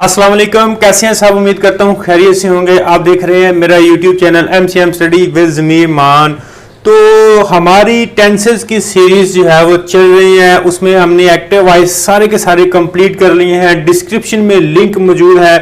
अस्सलाम वालेकुम, कैसे हैं सब। उम्मीद करता हूँ खैरियत से होंगे। आप देख रहे हैं मेरा YouTube channel MCM study with Zameer Mann. तो हमारी टेंसेस की सीरीज जो है वो चल रही है, उसमें हमने एक्टिव वॉइस सारे के सारे कंप्लीट कर लिए हैं। डिस्क्रिप्शन में लिंक मौजूद है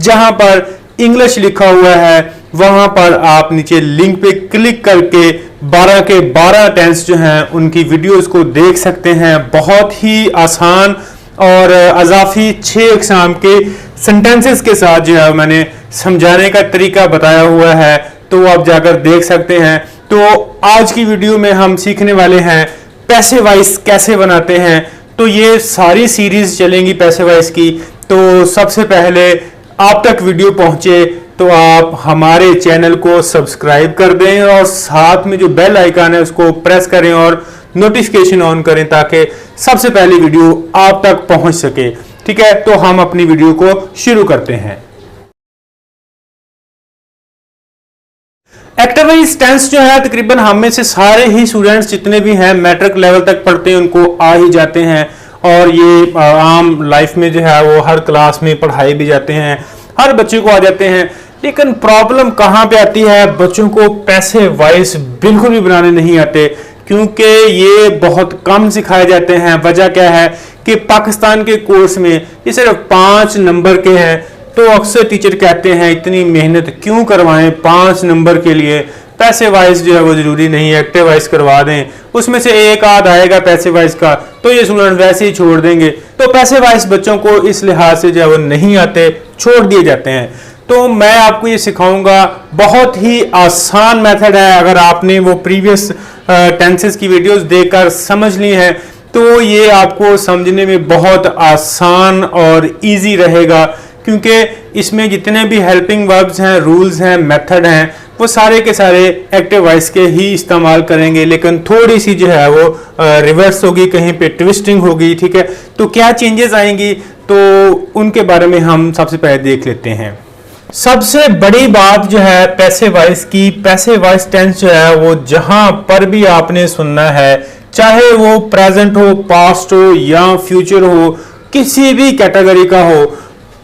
जहां पर इंग्लिश लिखा हुआ है, वहां पर आप नीचे लिंक पे क्लिक करके 12 के 12 टेंस जो हैं उनकी वीडियोस को देख सकते हैं। बहुत ही आसान और अजाफी 6 एग्जाम के सेंटेंसेस के साथ जो है मैंने समझाने का तरीका बताया हुआ है, तो वो आप जाकर देख सकते हैं। तो आज की वीडियो में हम सीखने वाले हैं पैसे वाइज कैसे बनाते हैं। तो ये सारी सीरीज चलेंगी पैसे वाइज की। तो सबसे पहले आप तक वीडियो पहुंचे तो आप हमारे चैनल को सब्सक्राइब कर दें और साथ में जो बेल आइकन है उसको प्रेस करें और नोटिफिकेशन ऑन करें ताकि सबसे पहली वीडियो आप तक पहुंच सके। ठीक है, तो हम अपनी वीडियो को शुरू करते हैं। एक्टिव वॉइस टेंस जो है तकरीबन हम में से सारे ही स्टूडेंट्स जितने भी हैं मैट्रिक लेवल तक पढ़ते हैं उनको आ ही जाते हैं, और ये आम लाइफ में जो है वो हर क्लास में पढ़ाए भी जाते हैं, हर बच्चे को आ जाते हैं। लेकिन प्रॉब्लम कहाँ पे आती है, बच्चों को पैसे वाइज बिल्कुल भी बनाने नहीं आते, क्योंकि ये बहुत कम सिखाए जाते हैं। वजह क्या है कि पाकिस्तान के कोर्स में ये सिर्फ 5 नंबर के हैं। तो अक्सर टीचर कहते हैं इतनी मेहनत क्यों करवाएं 5 नंबर के लिए, पैसे वाइज जो है वो जरूरी नहीं है, एक्टिव वाइज करवा दें, उसमें से एक आध आएगा पैसे वाइज का तो ये स्टूडेंट वैसे ही छोड़ देंगे। तो पैसे वाइज बच्चों को इस लिहाज से जो है वो नहीं आते, छोड़ दिए जाते हैं। तो मैं आपको ये सिखाऊंगा, बहुत ही आसान मेथड है। अगर आपने वो प्रीवियस टेंसेस की वीडियोस देखकर समझ ली है तो ये आपको समझने में बहुत आसान और इजी रहेगा, क्योंकि इसमें जितने भी हेल्पिंग वर्ब्स हैं, रूल्स हैं, मेथड हैं, वो सारे के सारे एक्टिव वॉइस के ही इस्तेमाल करेंगे। लेकिन थोड़ी सी जो है वो रिवर्स होगी, कहीं पे ट्विस्टिंग होगी। ठीक है, तो क्या चेंजेस आएंगी तो उनके बारे में हम सबसे पहले देख लेते हैं। सबसे बड़ी बात जो है पैसे वाइज की, पैसे वाइज टेंस जो है वो जहां पर भी आपने सुनना है, चाहे वो प्रेजेंट हो, पास्ट हो या फ्यूचर हो, किसी भी कैटेगरी का हो,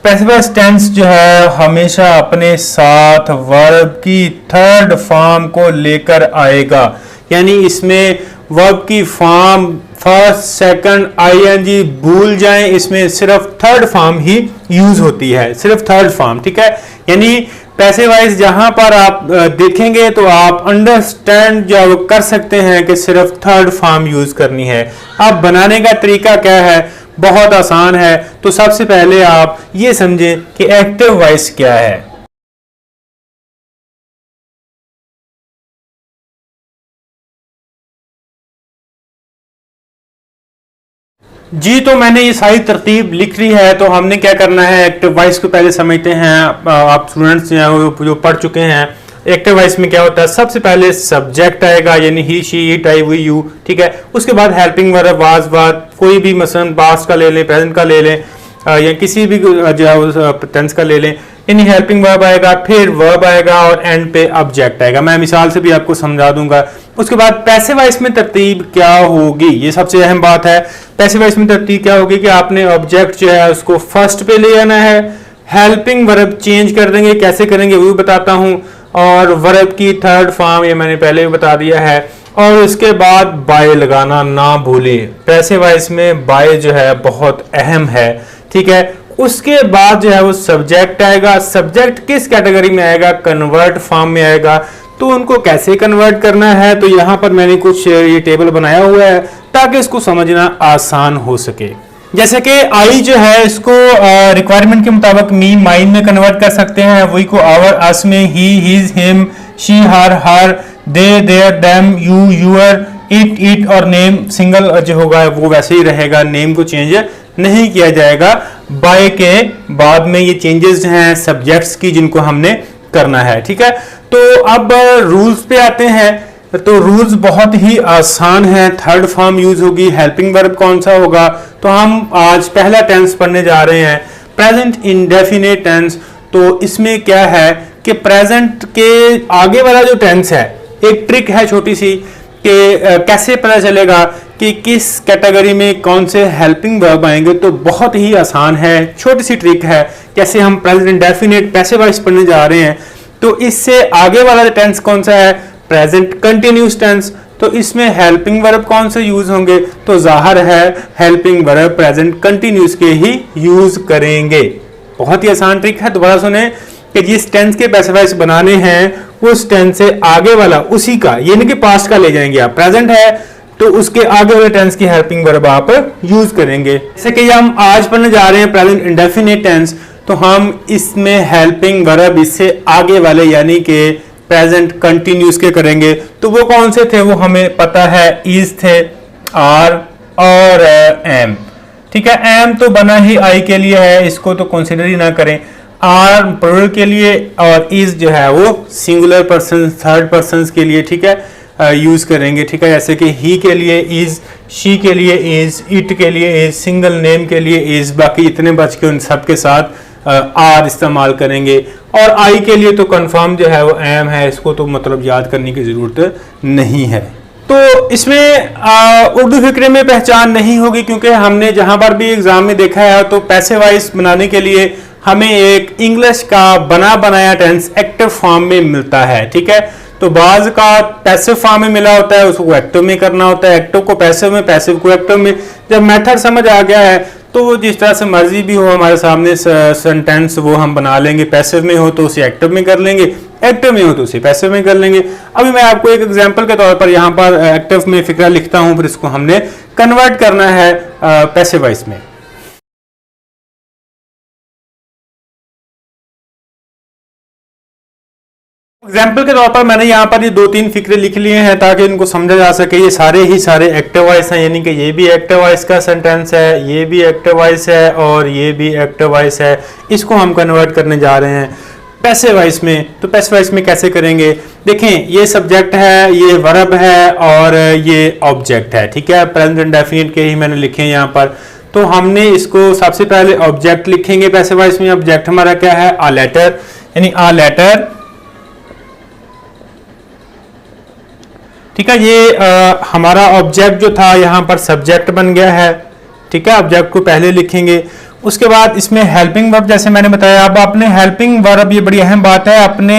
पैसे वाइज टेंस जो है हमेशा अपने साथ वर्ब की थर्ड फॉर्म को लेकर आएगा। यानी इसमें वर्ब की फॉर्म फर्स्ट, सेकंड, आईएनजी भूल जाएं, इसमें सिर्फ थर्ड फॉर्म ही यूज होती है, सिर्फ थर्ड फॉर्म। ठीक है, यानी पैसे वाइज जहां पर आप देखेंगे तो आप अंडरस्टैंड जो कर सकते हैं कि सिर्फ थर्ड फॉर्म यूज करनी है। अब बनाने का तरीका क्या है, बहुत आसान है। तो सबसे पहले आप ये समझें कि एक्टिव वॉइस क्या है। जी, तो मैंने ये सारी तरतीब लिख ली है। तो हमने क्या करना है, एक्टिव वॉइस को पहले समझते हैं। आप स्टूडेंट्स जो पढ़ चुके हैं, एक्टिव वॉइस में क्या होता है, सबसे पहले सब्जेक्ट आएगा, यानी he, she, it, I, we, you. ठीक है, उसके बाद हेल्पिंग वर्ब, वाज, वाज, कोई भी मसलन पास्ट का ले लें, प्रेजेंट का ले लें, या किसी भी जो टेंस का ले लें, यानी हेल्पिंग वर्ब आएगा, फिर वर्ब आएगा और एंड पे ऑब्जेक्ट आएगा। मैं मिसाल से भी आपको समझा दूंगा। उसके बाद पैसे वाइस में तरतीब क्या होगी, ये सबसे अहम बात है। पैसे वाइस में तरतीब क्या होगी कि आपने ऑब्जेक्ट जो है उसको फर्स्ट पे ले आना है, हेल्पिंग वर्ब चेंज कर देंगे, कैसे करेंगे वो भी बताता हूं, और वर्ब की थर्ड फॉर्म ये मैंने पहले भी बता दिया है। और उसके बाद बाय लगाना ना भूलें, पैसे वाइस में बाय जो है बहुत अहम है। ठीक है, उसके बाद जो है वो सब्जेक्ट आएगा। सब्जेक्ट किस कैटेगरी में आएगा, कन्वर्ट फॉर्म में आएगा। तो उनको कैसे कन्वर्ट करना है, तो यहां पर मैंने कुछ ये टेबल बनाया हुआ है ताकि इसको समझना आसान हो सके। जैसे कि आई जो है इसको रिक्वायरमेंट के मुताबिक मी, माइन में कन्वर्ट कर सकते हैं, वी को आवर, अस में, he, his, him, she, her, they, their, them, you, your, it और नेम सिंगल जो होगा वो वैसे ही रहेगा, नेम को चेंज नहीं किया जाएगा। बाय के बाद में ये चेंजेस हैं सब्जेक्ट्स की जिनको हमने करना है। ठीक है, तो अब रूल्स पे आते हैं। तो रूल्स बहुत ही आसान है, थर्ड फॉर्म यूज होगी। हेल्पिंग वर्ब कौन सा होगा, तो हम आज पहला टेंस पढ़ने जा रहे हैं, प्रेजेंट इंडेफिनिट टेंस। तो इसमें क्या है कि प्रेजेंट के आगे वाला जो टेंस है, एक ट्रिक है छोटी सी कि कैसे पता चलेगा कि किस कैटेगरी में कौन से हेल्पिंग वर्ब आएंगे, तो बहुत ही आसान है, छोटी सी ट्रिक है। जैसे हम प्रेजेंट इंडेफिनिट पैसिव वॉइस पढ़ने जा रहे हैं, तो इससे आगे वाला टेंस कौन सा है, प्रेजेंट कंटिन्यूस टेंस, तो इसमें हेल्पिंग वर्ब कौन से यूज होंगे, तो जाहिर है हेल्पिंग वर्ब प्रेजेंट कंटिन्यूस के ही यूज करेंगे। बहुत ही आसान ट्रिक है, दोबारा सुने कि जिस टेंस के पैसिव वॉइस बनाने हैं उस टेंस से आगे वाला उसी का, यानी कि पास्ट का ले जाएंगे आप, प्रेजेंट है तो उसके आगे वाले टेंस की हेल्पिंग वर्ब आप यूज करेंगे। जैसे कि हम आज पढ़ने जा रहे हैं प्रेजेंट इंडेफिनिट टेंस, तो हम इसमें हेल्पिंग वर्ब इससे आगे वाले यानी कि प्रेजेंट कंटिन्यूस के करेंगे। तो वो कौन से थे, वो हमें पता है, इज थे, आर और एम। ठीक है, एम तो बना ही आई के लिए है, इसको तो कंसीडर ही ना करें। आर प्लूरल के लिए और इज जो है वो सिंगुलर पर्सन थर्ड पर्सन के लिए, ठीक है, यूज करेंगे। ठीक है, जैसे कि ही के लिए इज, शी के लिए इज, इट के लिए इज, सिंगल नेम के लिए इज, बाकी इतने बच के उन सब के साथ आर इस्तेमाल करेंगे। और आई के लिए तो कंफर्म जो है वो एम है, इसको तो मतलब याद करने की जरूरत नहीं है। तो इसमें उर्दू फिक्रे में पहचान नहीं होगी, क्योंकि हमने जहां पर भी एग्जाम में देखा है तो पैसिव वॉइस बनाने के लिए हमें एक इंग्लिश का बना बनाया टेंस एक्टिव फॉर्म में मिलता है। ठीक है, तो बाज का पैसिव फॉर्म में मिला होता है, उसको एक्टिव में करना होता है, एक्टिव को पैसिव में, पैसिव को एक्टिव में। जब मेथड समझ आ गया है तो वो जिस तरह से मर्जी भी हो हमारे सामने सेंटेंस वो हम बना लेंगे। पैसिव में हो तो उसे एक्टिव में कर लेंगे, एक्टिव में हो तो उसे पैसिव में कर लेंगे। अभी मैं आपको एक एग्जांपल के तौर पर यहाँ पर एक्टिव में फिक्रा लिखता हूँ, फिर इसको हमने कन्वर्ट करना है पैसिव वॉइस में। एग्जाम्पल के तौर पर मैंने यहाँ पर ये 2-3 फिक्रे लिख लिए हैं ताकि इनको समझा जा सके। ये सारे ही सारे एक्टिव वॉइस हैं, यानी कि ये भी एक्टिव वॉइस का सेंटेंस है, ये भी एक्टिव वॉइस है और ये भी एक्टिव वॉइस है। इसको हम कन्वर्ट करने जा रहे हैं पैसिव वॉइस में। तो पैसिव वॉइस में कैसे करेंगे, देखें, ये सब्जेक्ट है, ये वर्ब है और ये ऑब्जेक्ट है। ठीक है, प्रेजेंट इंडेफिनिट के ही मैंने लिखे हैं यहाँ पर। तो हमने इसको सबसे पहले ऑब्जेक्ट लिखेंगे पैसिव वॉइस में। ऑब्जेक्ट हमारा क्या है, आ लेटर, यानी आ लेटर। ठीक है, ये हमारा ऑब्जेक्ट जो था यहाँ पर सब्जेक्ट बन गया है। ठीक है, ऑब्जेक्ट को पहले लिखेंगे। उसके बाद इसमें हेल्पिंग वर्ब, जैसे मैंने बताया, अब आपने हेल्पिंग वर्ब, ये बड़ी अहम बात है, आपने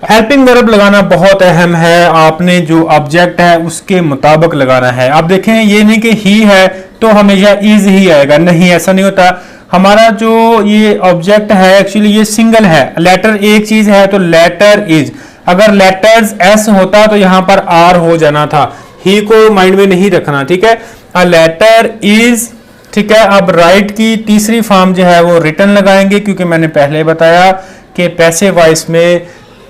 हेल्पिंग वर्ब लगाना बहुत अहम है। आपने जो ऑब्जेक्ट है उसके मुताबिक लगाना है। आप देखें, ये नहीं कि ही है तो हमेशा इज ही आएगा, नहीं, ऐसा नहीं होता। हमारा जो ये ऑब्जेक्ट है एक्चुअली ये सिंगल है, लेटर एक चीज है तो लेटर इज। अगर लेटर्स एस होता तो यहां पर आर हो जाना था, ही को माइंड में नहीं रखना। ठीक है, अ लेटर इज। ठीक है, अब राइट की तीसरी फॉर्म जो है वो रिटन लगाएंगे, क्योंकि मैंने पहले बताया कि पैसिव वॉइस में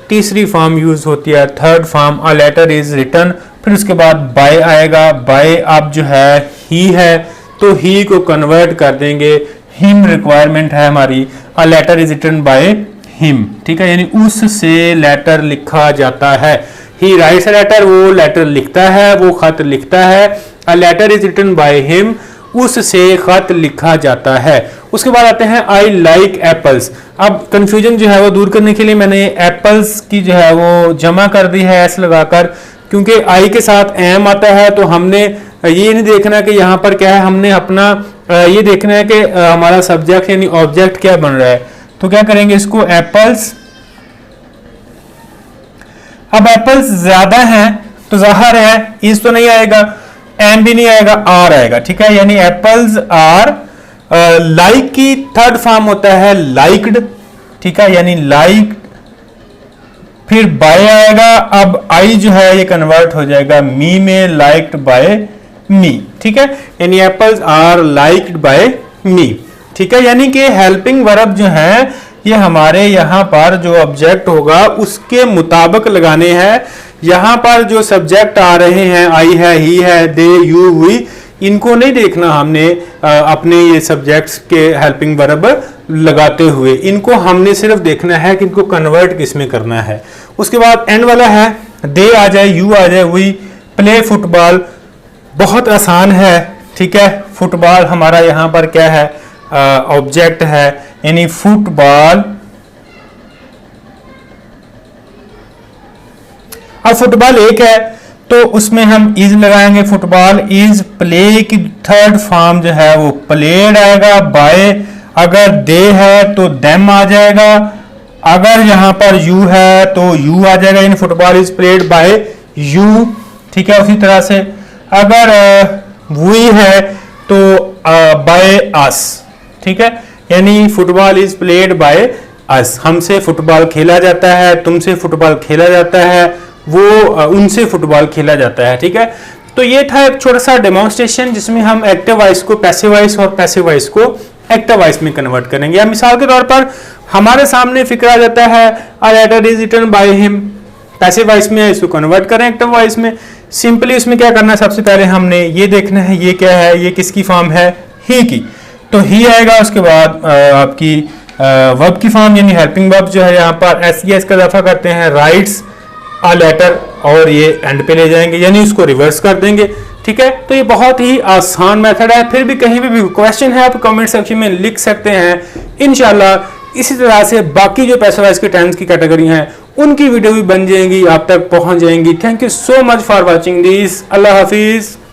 तीसरी फॉर्म यूज होती है, third form, a letter is written. फिर उसके बाद बाय आएगा, बाय अब जो है ही है तो ही को कन्वर्ट कर देंगे, हिम रिक्वायरमेंट है हमारी, a letter is written by him. ठीक है, यानी उससे लेटर लिखा जाता है। ही राइट्स अ लेटर, वो लेटर लिखता है, वो खत लिखता है। A letter is written by him, उससे खत लिखा जाता है। उसके बाद आते हैं आई लाइक एप्पल्स। अब कंफ्यूजन जो है वो दूर करने के लिए मैंने एप्पल्स की जो है वो जमा कर दी है एस लगाकर, क्योंकि आई के साथ एम आता है। तो हमने ये नहीं देखना कि यहाँ पर क्या है, हमने अपना ये देखना है कि हमारा सब्जेक्ट यानी ऑब्जेक्ट क्या बन रहा है। तो क्या करेंगे, इसको एप्पल्स। अब एप्पल्स ज्यादा हैं तो जाहिर है इस तो नहीं आएगा, एम भी नहीं आएगा, आर आएगा। ठीक है, यानी एप्पल्स आर। लाइक की थर्ड फॉर्म होता है लाइक्ड। ठीक है, यानी लाइक, फिर बाय आएगा। अब आई जो है ये कन्वर्ट हो जाएगा मी में, लाइक्ड बाय मी। ठीक है, यानी एप्पल्स आर लाइक्ड बाय मी। ठीक है, यानी कि हेल्पिंग वर्ब जो है ये हमारे यहाँ पर जो ऑब्जेक्ट होगा उसके मुताबिक लगाने हैं। यहाँ पर जो सब्जेक्ट आ रहे हैं, आई है, ही है, दे, यू, हुई, इनको नहीं देखना हमने अपने ये सब्जेक्ट्स के हेल्पिंग वर्ब लगाते हुए। इनको हमने सिर्फ देखना है कि इनको कन्वर्ट किस में करना है। उसके बाद एंड वाला है, दे आ जाए, यू आ जाए, हुई, प्ले फुटबॉल, बहुत आसान है। ठीक है, फुटबॉल हमारा यहाँ पर क्या है, ऑब्जेक्ट है, यानी फुटबॉल। अब फुटबॉल एक है तो उसमें हम इज लगाएंगे, फुटबॉल इज प्ले की थर्ड फॉर्म जो है वो प्लेड आएगा, बाय अगर दे है तो देम आ जाएगा, अगर यहाँ पर यू है तो यू आ जाएगा, यानी football is played by you, ठीक है। उसी तरह से अगर वी है तो बाय अस, ठीक है, यानी football is played by us, हमसे फुटबॉल खेला जाता है, तुमसे फुटबॉल खेला जाता है, वो उनसे फुटबॉल खेला जाता है, ठीक है। तो ये था एक छोटा सा डेमोन्स्ट्रेशन जिसमें हम एक्टिव वॉइस को पैसिव वॉइस और पैसिव वॉइस को एक्टिव वॉइस में कन्वर्ट करेंगे। या मिसाल के तौर पर हमारे सामने फिक्र आ जाता है a letter is written by him, passive voice में इसको कन्वर्ट करें एक्टिव वॉइस में। सिंपली उसमें क्या करना है, सबसे पहले हमने ये देखना है ये क्या है, ये किसकी फॉर्म है, ही की, तो ही आएगा। उसके बाद आपकी वर्ब की फॉर्म यानी हेल्पिंग वर्ब जो है यहाँ पर एस का इजाफा करते हैं, राइट्स अ लेटर, और ये एंड पे ले जाएंगे यानी उसको रिवर्स कर देंगे, ठीक है। तो ये बहुत ही आसान मेथड है। फिर भी कहीं भी क्वेश्चन है आप कमेंट सेक्शन में लिख सकते हैं। इंशाल्लाह इसी तरह से बाकी जो पैसिव वॉइस के टेंस की कैटेगरी हैं उनकी वीडियो भी बन जाएंगी, आप तक पहुंच जाएंगी। Thank you so much for watching this. Allah Hafiz.